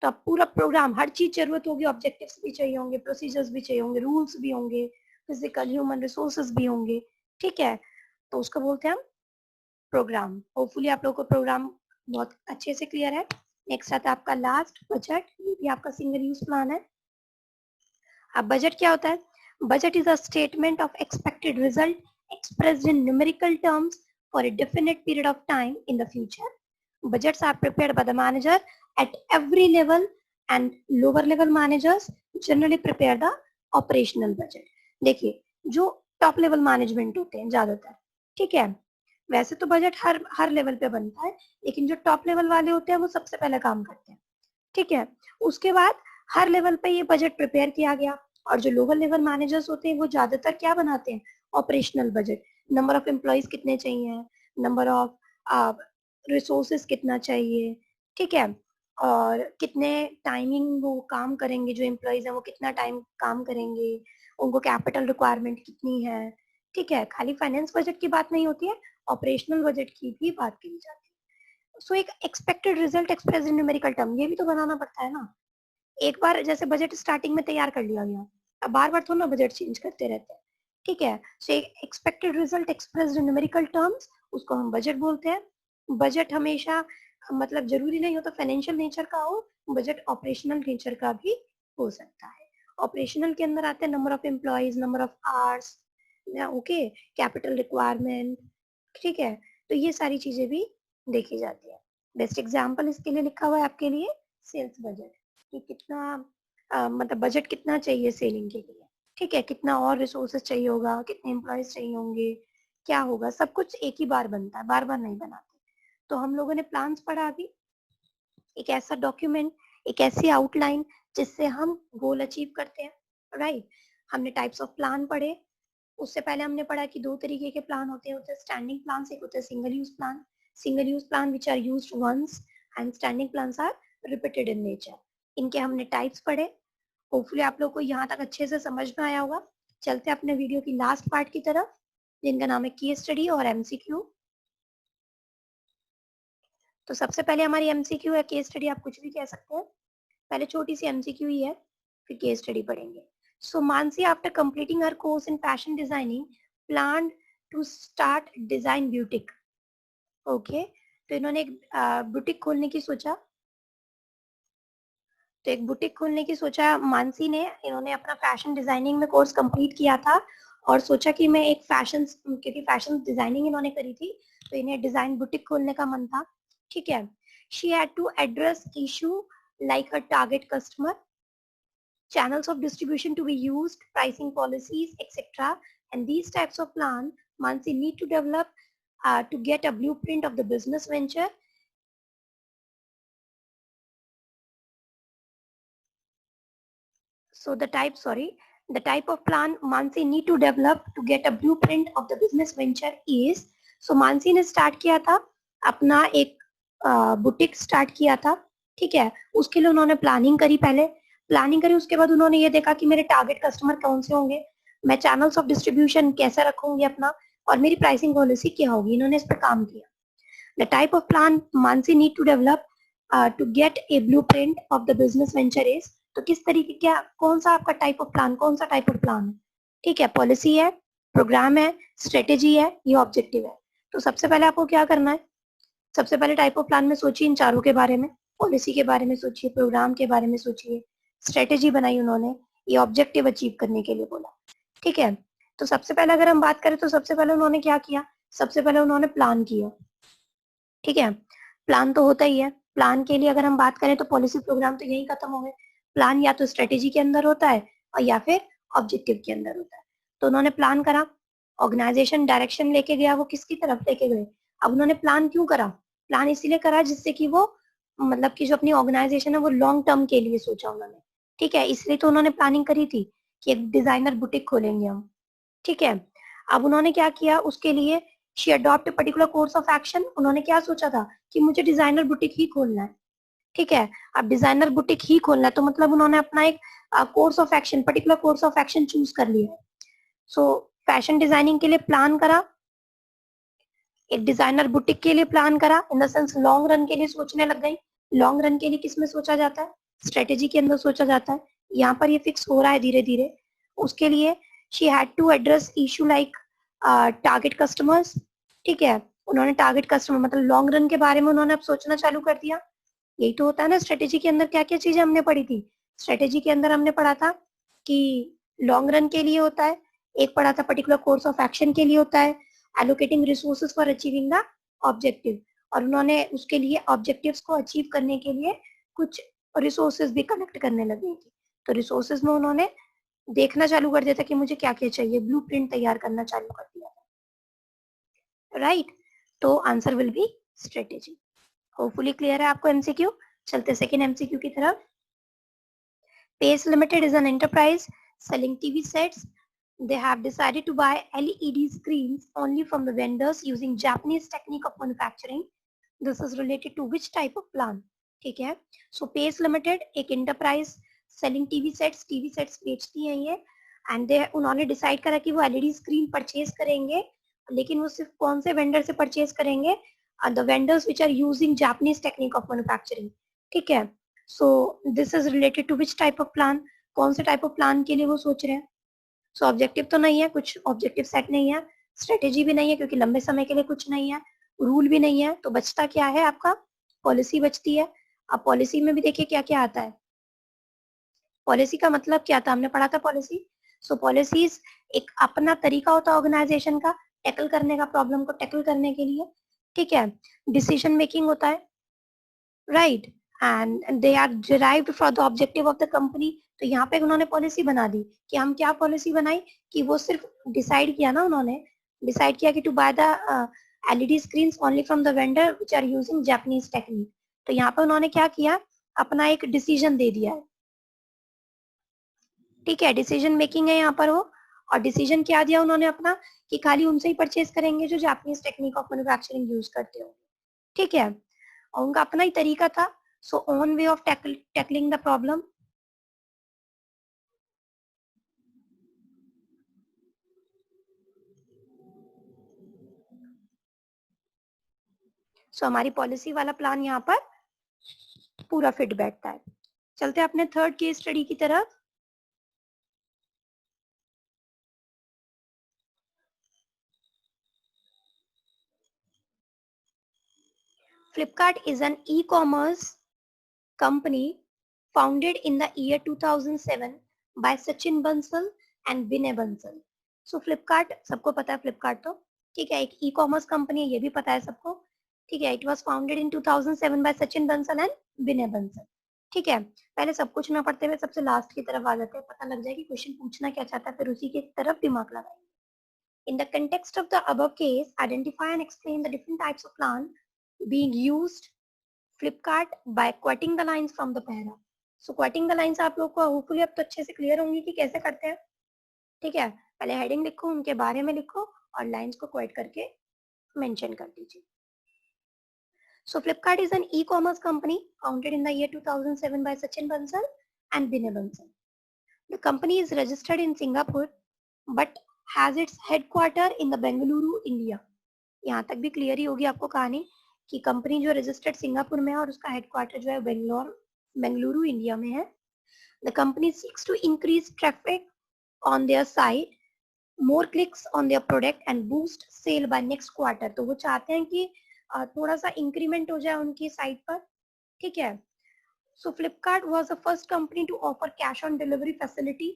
तो अब पूरा प्रोग्राम, हर चीज जरूरत होगी, ऑब्जेक्टिव्स भी चाहिए होंगे, प्रोसीजर्स भी चाहिए होंगे, रूल्स भी होंगे, फिजिकल ह्यूमन रिसोर्सेज भी होंगे, ठीक है, तो उसको बोलते हैं हम प्रोग्राम। होपफुली आप लोगों को प्रोग्राम बहुत अच्छे से क्लियर है। नेक्स्ट आता है आपका लास्ट, बजट। ये भी आपका सिंगल यूज प्लान है। अब बजट क्या होता है? Budget is a statement of expected result expressed in numerical terms for a definite period of time in the future. Budgets are prepared by the manager at every level, and lower level managers generally prepare the operational budget. देखिए, जो top level management होते हैं ज्यादातर, ठीक है, वैसे तो budget हर हर level पे बनता है, लेकिन जो टॉप लेवल वाले होते हैं वो सबसे पहले काम करते हैं, ठीक है। उसके बाद हर लेवल पे ये बजट प्रिपेयर किया गया, और जो लोअर लेवल मैनेजर्स होते हैं वो ज्यादातर क्या बनाते हैं? Operational budget. Number of employees कितने चाहिए, नंबर ऑफ रिसोर्सेज कितना चाहिए, ठीक है, और कितने टाइमिंग वो काम करेंगे, जो एम्प्लॉयज हैं वो कितना टाइम काम करेंगे, उनको कैपिटल रिक्वायरमेंट कितनी है, ठीक है। खाली फाइनेंस बजट की बात नहीं होती है, ऑपरेशनल बजट की भी बात की जाती है। सो एक expected result express in numerical term, ये भी तो बनाना पड़ता है ना। एक बार जैसे बजट स्टार्टिंग में तैयार कर लिया गया, अब बार बार थोड़ा ना बजट चेंज करते रहते हैं, ठीक है। सो expected result expressed in numerical terms, उसको हम बजट बोलते हैं। बजट हमेशा मतलब जरूरी नहीं होता फाइनेंशियल नेचर का हो, बजट ऑपरेशनल नेचर का भी हो सकता है। ऑपरेशनल के अंदर आते हैं number of employees, number of hours, okay, capital requirement, ठीक है। तो ये सारी चीजें भी देखी जाती है। बेस्ट एग्जाम्पल इसके लिए लिखा हुआ है आपके लिए सेल्स बजट, कि कितना मतलब बजट कितना चाहिए सेलिंग के लिए, ठीक है, कितना और रिसोर्सेज चाहिए होगा, कितने एम्प्लॉयज चाहिए होंगे, क्या होगा, सब कुछ एक ही बार बनता है, बार बार नहीं बनाते। तो हम लोगों ने प्लान्स पढ़ा अभी, एक ऐसा डॉक्यूमेंट, एक ऐसी आउटलाइन जिससे हम गोल अचीव करते हैं, राइट। हमने टाइप्स ऑफ प्लान पढ़े। उससे पहले हमने पढ़ा कि दो तरीके के प्लान होते हैं स्टैंडिंग प्लान, एक होते हैं single use plan. Single use plan which are used once, and standing plans are repeated in nature. इनके हमने टाइप्स पढ़े। होपफुली आप लोग को यहाँ तक अच्छे से समझ में आया होगा। चलते हैं अपने वीडियो की लास्ट पार्ट की तरफ, जिनका नाम है केस स्टडी और एमसीक्यू। तो सबसे पहले हमारी एमसीक्यू है, केस स्टडी आप कुछ भी कह सकते हैं। पहले छोटी सी एमसीक्यू ही है, फिर केस स्टडी पढ़ेंगे। So Mansi after completing her course in fashion designing plan to start design boutique. Okay, तो इन्होंने एक बुटीक खोलने की सोचा। तो एक बुटीक खोलने की सोचा मानसी ने। इन्होंने अपना फैशन डिजाइनिंग में कोर्स कंप्लीट किया था और सोचा कि मैं एक फैशन, क्योंकि फैशन डिजाइनिंग इन्होंने करी थी तो इन्हें डिजाइन बुटीक खोलने का मन था, ठीक है। She had to address issue like her target customer, channels of distribution to be used, pricing policies, etc. And these types of plan Mansi need to develop to get a blueprint of the business venture. So the type of plan Mansi need to develop to get a blueprint of the business venture is, so Mansi ने start किया था अपना एक boutique start किया था, ठीक है। उसके लिए उन्होंने प्लानिंग करी, पहले प्लानिंग करी, उसके बाद उन्होंने ये देखा कि मेरे टारगेट कस्टमर कौन से होंगे, मैं चैनल्स ऑफ डिस्ट्रीब्यूशन कैसे रखूंगी अपना, और मेरी प्राइसिंग पॉलिसी क्या होगी। इन्होंने इस पर काम किया। The type of plan Mansi need to develop to get a blueprint of the business venture is, तो किस तरीके, क्या कौन सा आपका टाइप ऑफ प्लान, कौन सा टाइप ऑफ प्लान है, ठीक है। पॉलिसी है, प्रोग्राम है, स्ट्रेटेजी है, ये ऑब्जेक्टिव है। तो सबसे पहले आपको क्या करना है, सबसे पहले टाइप ऑफ प्लान में सोचिए इन चारों के बारे में, पॉलिसी के बारे में सोचिए, प्रोग्राम के बारे में सोचिए, स्ट्रेटेजी बनाई उन्होंने, ये ऑब्जेक्टिव अचीव करने के लिए बोला, ठीक है। तो सबसे पहले अगर हम बात करें तो सबसे पहले उन्होंने क्या किया, सबसे पहले उन्होंने प्लान किया, ठीक है। प्लान तो होता ही है, प्लान के लिए अगर हम बात करें तो पॉलिसी प्रोग्राम तो यही खत्म हो गए। प्लान या तो स्ट्रेटेजी के अंदर होता है और या फिर ऑब्जेक्टिव के अंदर होता है। तो उन्होंने प्लान करा, ऑर्गेनाइजेशन डायरेक्शन लेके गया, वो किसकी तरफ लेके गए। अब उन्होंने प्लान क्यों करा, प्लान इसीलिए करा जिससे कि वो मतलब कि जो अपनी ऑर्गेनाइजेशन है वो लॉन्ग टर्म के लिए सोचा उन्होंने, ठीक है। इसलिए तो उन्होंने प्लानिंग करी थी कि एक डिजाइनर बुटीक खोलेंगे हम, ठीक है। अब उन्होंने क्या किया, उसके लिए she adopt a particular course of action. उन्होंने क्या सोचा था कि मुझे डिजाइनर बुटीक ही खोलना है, ठीक है। अब डिजाइनर बुटीक ही खोलना है तो मतलब उन्होंने अपना एक course of action, particular course of action choose कर लिया है। सो फैशन डिजाइनिंग के लिए प्लान करा, एक डिजाइनर बुटीक के लिए प्लान करा, इन द सेंस लॉन्ग रन के लिए सोचने लग गई। लॉन्ग रन के लिए किस में सोचा जाता है? स्ट्रेटेजी के अंदर सोचा जाता है। यहाँ पर ये फिक्स हो रहा है धीरे धीरे। उसके लिए she had to address issue like target customers. ठीक है, उन्होंने टारगेट कस्टमर मतलब लॉन्ग रन के बारे में उन्होंने अब सोचना चालू कर दिया। यही तो होता है ना स्ट्रेटेजी के अंदर। क्या क्या चीजें हमने पढ़ी थी स्ट्रेटेजी के अंदर? हमने पढ़ा था कि लॉन्ग रन के लिए होता है, एक पढ़ा था पर्टिकुलर कोर्स ऑफ एक्शन के लिए होता है, allocating resources for achieving the objective, और उन्होंने उसके लिए ऑब्जेक्टिव्स को अचीव करने के लिए कुछ रिसोर्सेज भी कलेक्ट करने लगे थी। तो रिसोर्सेज में उन्होंने देखना चालू कर दिया था कि मुझे क्या क्या चाहिए, ब्लूप्रिंट तैयार करना चालू कर दिया था। राइट, तो answer will be strategy. Hopefully clear है आपको एमसीक्यू। चलते सेकेंड एमसीक्यू की तरफ। Pace Limited is an enterprise selling TV sets. They have decided to buy LED screens only from the vendors using Japanese technique of manufacturing. This is related to which type of plan? ठीक है, so Pace Limited एक enterprise selling TV sets बेचती है ये, and they उन्होंने decide करा कि वो LED screen purchase करेंगे, लेकिन वो सिर्फ कौन से vendor से purchase करेंगे? The vendors which are using Japanese technique of manufacturing. ठीक है, so this is related to which type of plan? कौन से type of plan के लिए वो सोच रहे हैं? so ऑब्जेक्टिव तो नहीं है, कुछ ऑब्जेक्टिव सेट नहीं है, स्ट्रेटेजी भी नहीं है क्योंकि लंबे समय के लिए कुछ नहीं है, रूल भी नहीं है, तो बचता क्या है आपका? पॉलिसी बचती है। अब पॉलिसी में भी देखिए क्या क्या आता है। पॉलिसी का मतलब क्या था? हमने पढ़ा था पॉलिसी। सो पॉलिसीज एक अपना तरीका होता है ऑर्गेनाइजेशन का टैकल करने का, प्रॉब्लम को टैकल करने के लिए। ठीक है, डिसीजन मेकिंग होता है, right, and they are derived for the objective of the company. तो यहाँ पे उन्होंने पॉलिसी बना दी कि हम क्या पॉलिसी बनाई कि वो सिर्फ डिसाइड किया ना, उन्होंने डिसाइड किया कि to buy the LED screens only from the vendor which are using Japanese technique. तो यहाँ पे उन्होंने क्या किया? अपना एक डिसीजन दे दिया है। ठीक है, डिसीजन मेकिंग है यहाँ पर वो, और डिसीजन क्या दिया उन्होंने अपना कि खाली उनसे ही परचेज करेंगे जो Japanese technique of manufacturing use करते हो। ठीक है, और उनका अपना ही तरीका था। So own way of tackling the problem. So हमारी पॉलिसी वाला प्लान यहाँ पर पूरा फिट बैठता है। चलते हैं अपने थर्ड केस स्टडी की तरफ। Flipkart is an e-commerce company founded in the year 2007 by Sachin Bansal and Vinay Bansal. So Flipkart सबको पता है, Flipkart तो ठीक है एक ई-कॉमर्स कंपनी है, ये भी पता है सबको। ठीक है, it was founded in 2007 by Sachin Bansal and Vinay Bansal. ठीक है, पहले सब कुछ ना पढ़ते हुए सबसे लास्ट की तरफ आ जाते हैं, पता लग जाए कि क्वेश्चन पूछना क्या चाहता है, फिर उसी की तरफ दिमाग लगाएंगे। In the context of the above case, identify and explain the different types of plan being used Flipkart by quoting the lines from the para. So quoting the lines आप लोग को होपफुली अब तो अच्छे से क्लियर होंगी कि कैसे करते हैं। ठीक है, पहले हेडिंग लिखो, उनके बारे में लिखो और लाइंस को क्वेट करके मेंशन कर दीजिए। So Flipkart is an e-commerce company founded in the year 2007 by Sachin Bansal and Vinay Bansal. The company is registered in Singapore but has its headquarter in the Bengaluru, India. यहाँ तक भी clear ही होगी आपको कहानी कि company जो registered Singapore में है और उसका हेडक्वार्टर जो है बेंगलुरु इंडिया में है। The company seeks to increase traffic on their site, more clicks on their product and boost sale by next quarter. तो वो चाहते हैं कि थोड़ा सा इंक्रीमेंट हो जाए उनकी साइट पर। ठीक है, so Flipkart was the first company to offer cash on delivery facility.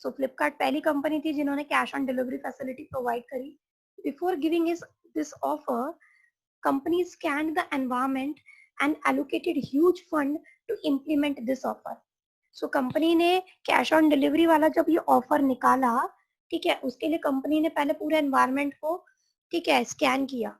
So Flipkart पहली कंपनी थी जिन्होंने cash on delivery facility provide करी। Before giving this offer, company scanned the environment and allocated huge fund to implement this offer. So company ने cash on delivery वाला जब ये offer निकाला, ठीक है, उसके लिए कंपनी ने पहले पूरे एनवायरनमेंट को ठीक है स्कैन किया,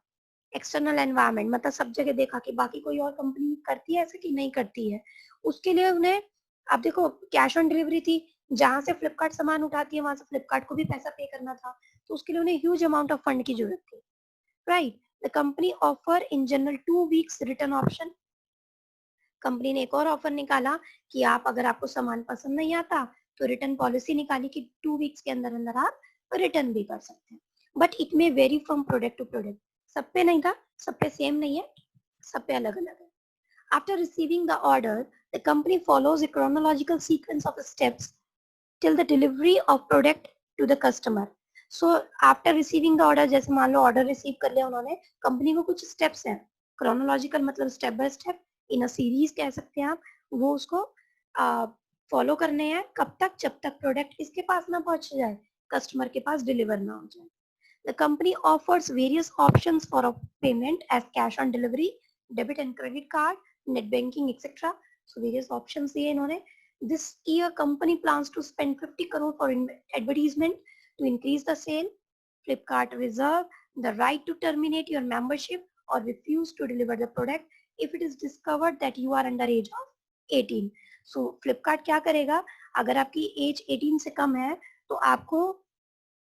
एक्सटर्नल एनवायरनमेंट मतलब सब जगह देखा कि बाकी कोई और कंपनी करती है ऐसे कि नहीं करती है। उसके लिए उन्हें, अब देखो कैश ऑन डिलीवरी थी, जहां से फ्लिपकार्ट सामान उठाती है वहां से फ्लिपकार्ट को भी पैसा पे करना था, तो उसके लिए उन्हें ह्यूज अमाउंट ऑफ फंड की जरूरत थी। Right, the company offer in general 2 weeks return option. Company ने एक और ऑफर निकाला कि आप अगर आपको सामान पसंद नहीं आता तो रिटर्न पॉलिसी निकाली कि 2 वीक्स के अंदर अंदर आप रिटर्न भी कर सकते हैं, but it may vary from product to product. सब पे नहीं था, सब पे सेम नहीं है, सब पे अलग अलग है। After receiving the order, the company follows a chronological sequence of steps till the delivery of product to the customer. So after receiving the order, जैसे मान लो order receive कर लिया उन्होंने, कंपनी को कुछ steps हैं, chronological मतलब step by step, in a series कह सकते हैं आप, वो उसको फॉलो करने हैं, कब तक, जब तक प्रोडक्ट किसके पास ना पहुंच जाए, कस्टमर के पास डिलीवर ना हो जाए। The company offers various options for a payment as cash on delivery, debit and credit card, net banking, etc. So various options दिए इन्होंने। This year company plans to spend 50 crore for advertisement to increase the sale. Flipkart reserve the right to terminate your membership or refuse to deliver the product if it is discovered that you are under age of 18. So Flipkart क्या करेगा, अगर आपकी as 18 से कम है तो आपको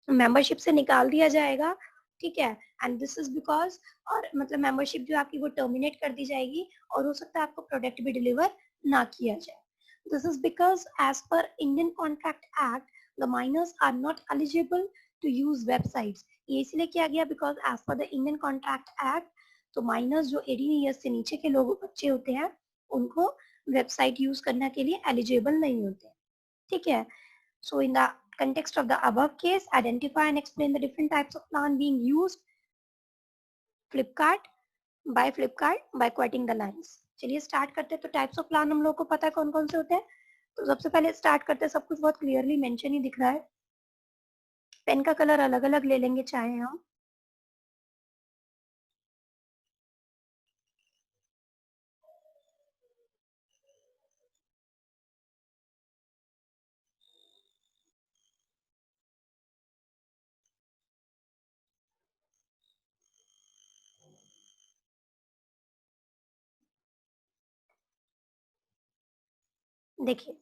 membership से निकाल दिया जाएगा, ठीक है। एंड दिस इज बिकॉज, और मतलब मेंबरशिप जो आपकी वो टर्मिनेट कर दी जाएगी और हो सकता है आपको प्रोडक्ट भी डिलीवर ना किया जाए। This is because as per Indian contract act the minors are not eligible to use websites. ये इसलिए किया गया because as per the Indian contract act तो माइनर्स जो 18 ईयर्स से नीचे के लोग बच्चे होते हैं उनको वेबसाइट यूज करने के लिए एलिजिबल नहीं होते, ठीक है। So in the context of the above case, identify and explain the different types of plan being used Flipkart by quoting the lines. चलिए स्टार्ट करते हैं। तो टाइप्स ऑफ प्लान हम लोग को पता है कौन कौन से होते हैं। तो सबसे पहले स्टार्ट करते हैं, सब कुछ बहुत क्लियरली मेंशन ही दिख रहा है। पेन का कलर अलग अलग ले लेंगे चाहे हम। देखिए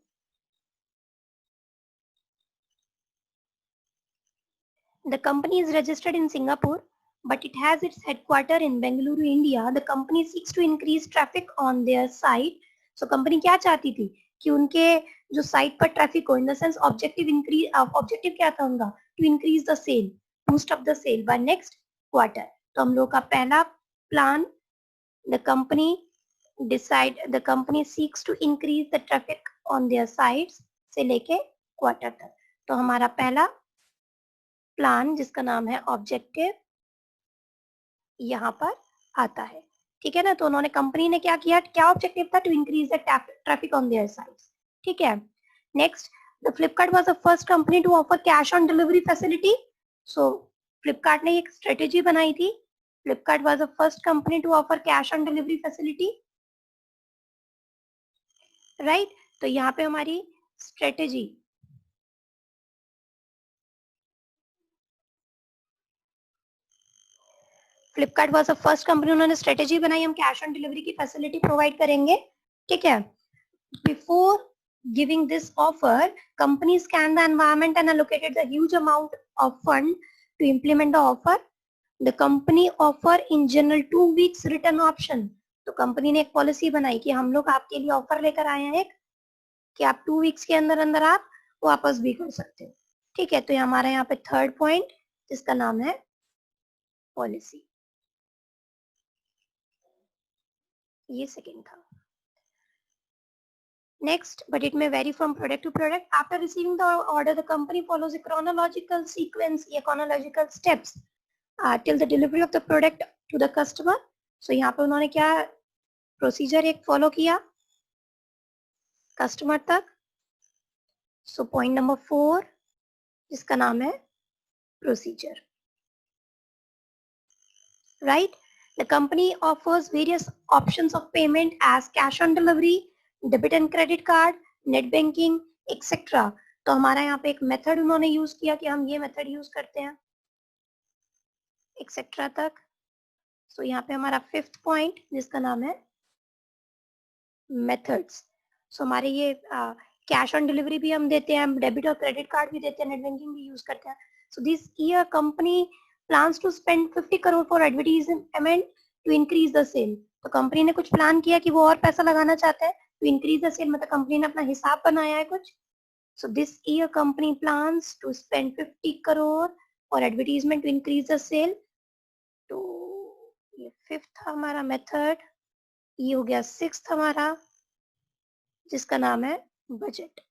the company is registered in Singapore but it has its headquarter in Bengaluru, India. The company seeks to increase traffic on their site. So company क्या चाहती थी कि उनके जो साइट पर ट्रैफिक हो, in the sense objective increase, objective क्या था उनका, to increase the sale, boost up the sale by next quarter. तो हम लोग का पहला plan, the company seeks to increase the traffic on their sites से लेके क्वार्टर तक। तो हमारा पहला प्लान जिसका नाम है ऑब्जेक्टिव यहाँ पर आता है, ठीक है ना। तो उन्होंने, कंपनी ने क्या किया, क्या ऑब्जेक्टिव था, to increase the traffic on their sites, ठीक है। Next, the Flipkart was the first company to offer cash on delivery facility. So Flipkart ने एक स्ट्रेटेजी बनाई थी, Flipkart was the first company to offer cash on delivery facility, right. तो यहाँ पे हमारी strategy, Flipkart was the first company, उन्होंने स्ट्रेटेजी बनाई, हम कैश ऑन डिलीवरी की फैसिलिटी प्रोवाइड करेंगे, ठीक है। Before giving this offer, companies scanned the environment and allocated the huge amount of fund to implement the offer. The company offer in general 2 weeks return option. तो company ने एक policy बनाई कि हम लोग आपके लिए ऑफर लेकर आए हैं एक, कि आप 2 वीक्स के अंदर अंदर आप वापस भी कर सकते हो, ठीक है। तो ये हमारा यहाँ पे थर्ड पॉइंट जिसका नाम है पॉलिसी, ये सेकेंड था। Next, but it may vary from product to product. After receiving the order, the company follows a chronological sequence, chronological steps till the delivery of the product to the customer. So यहाँ पे उन्होंने क्या procedure एक follow किया customer तक। सो point number 4 जिसका नाम है procedure, right? The company offers various options of payment as cash on delivery, debit and credit card, net banking, etc. तो हमारा यहाँ पे एक मेथड उन्होंने यूज किया कि हम ये मेथड यूज करते हैं, एक्सेट्रा तक। सो यहाँ पे हमारा फिफ्थ पॉइंट जिसका नाम है मेथड्स। सो हमारे ये कैश ऑन डिलीवरी भी हम देते हैं, डेबिट और क्रेडिट कार्ड भी देते हैं, नेट बैंकिंग भी यूज करते हैं। So this year company plans to spend 50 crore for advertisement to increase the sale. तो कंपनी ने कुछ प्लान किया कि वो और पैसा लगाना चाहते हैं to increase the sale, मतलब कंपनी ने अपना हिसाब बनाया है कुछ, So this year company plans to spend 50 crore for advertisement to increase the sale. तो ये फिफ्थ हमारा मेथड, ये हो गया सिक्स्थ हमारा जिसका नाम है बजट।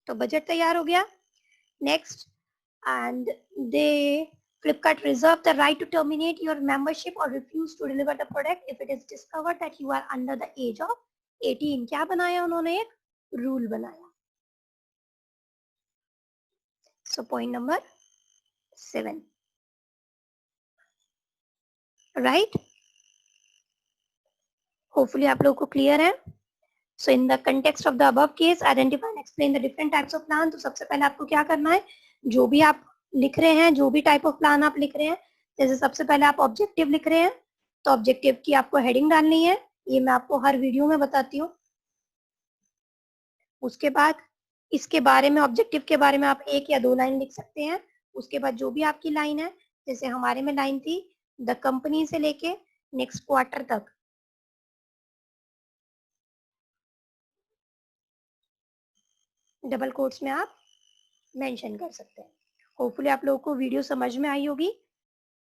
तो बजट तैयार हो गया। Next, and they Flipkart reserve the right to terminate your membership or refuse to deliver the product if it is discovered that you are under the age of 18। क्या बनाया उन्होंने? एक रूल बनाया। So point number 7, right. Hopefully आप लोगों को clear है। So in the context of the above case identify and explain the different types of plan. तो सबसे पहले आपको क्या करना है, जो भी आप लिख रहे हैं, जो भी टाइप ऑफ प्लान आप लिख रहे हैं, जैसे सबसे पहले आप ऑब्जेक्टिव लिख रहे हैं तो ऑब्जेक्टिव की आपको हेडिंग डालनी है, ये मैं आपको हर वीडियो में बताती हूँ। उसके बाद इसके बारे में, ऑब्जेक्टिव के बारे में आप 1 या 2 लाइन लिख सकते हैं। उसके बाद जो भी आपकी लाइन है, जैसे हमारे में लाइन थी द कंपनी से लेके नेक्स्ट क्वार्टर तक, डबल कोट्स में आप मेंशन कर सकते हैं। होपफुली आप लोगों को वीडियो समझ में आई होगी,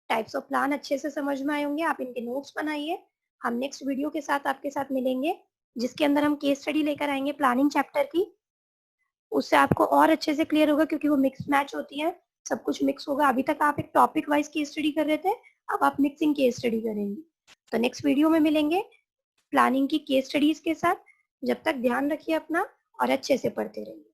टाइप्स ऑफ प्लान अच्छे से समझ में आए होंगे। आप इनके नोट्स बनाइए। हम नेक्स्ट वीडियो के साथ आपके साथ मिलेंगे जिसके अंदर हम केस स्टडी लेकर आएंगे प्लानिंग चैप्टर की। उससे आपको और अच्छे से क्लियर होगा क्योंकि वो मिक्स मैच होती है, सब कुछ मिक्स होगा। अभी तक आप एक टॉपिक वाइज केस स्टडी कर रहे थे, अब आप मिक्सिंग केस स्टडी करेंगे। तो नेक्स्ट वीडियो में मिलेंगे प्लानिंग की केस स्टडीज के साथ। जब तक ध्यान रखिए अपना और अच्छे से पढ़ते रहिए।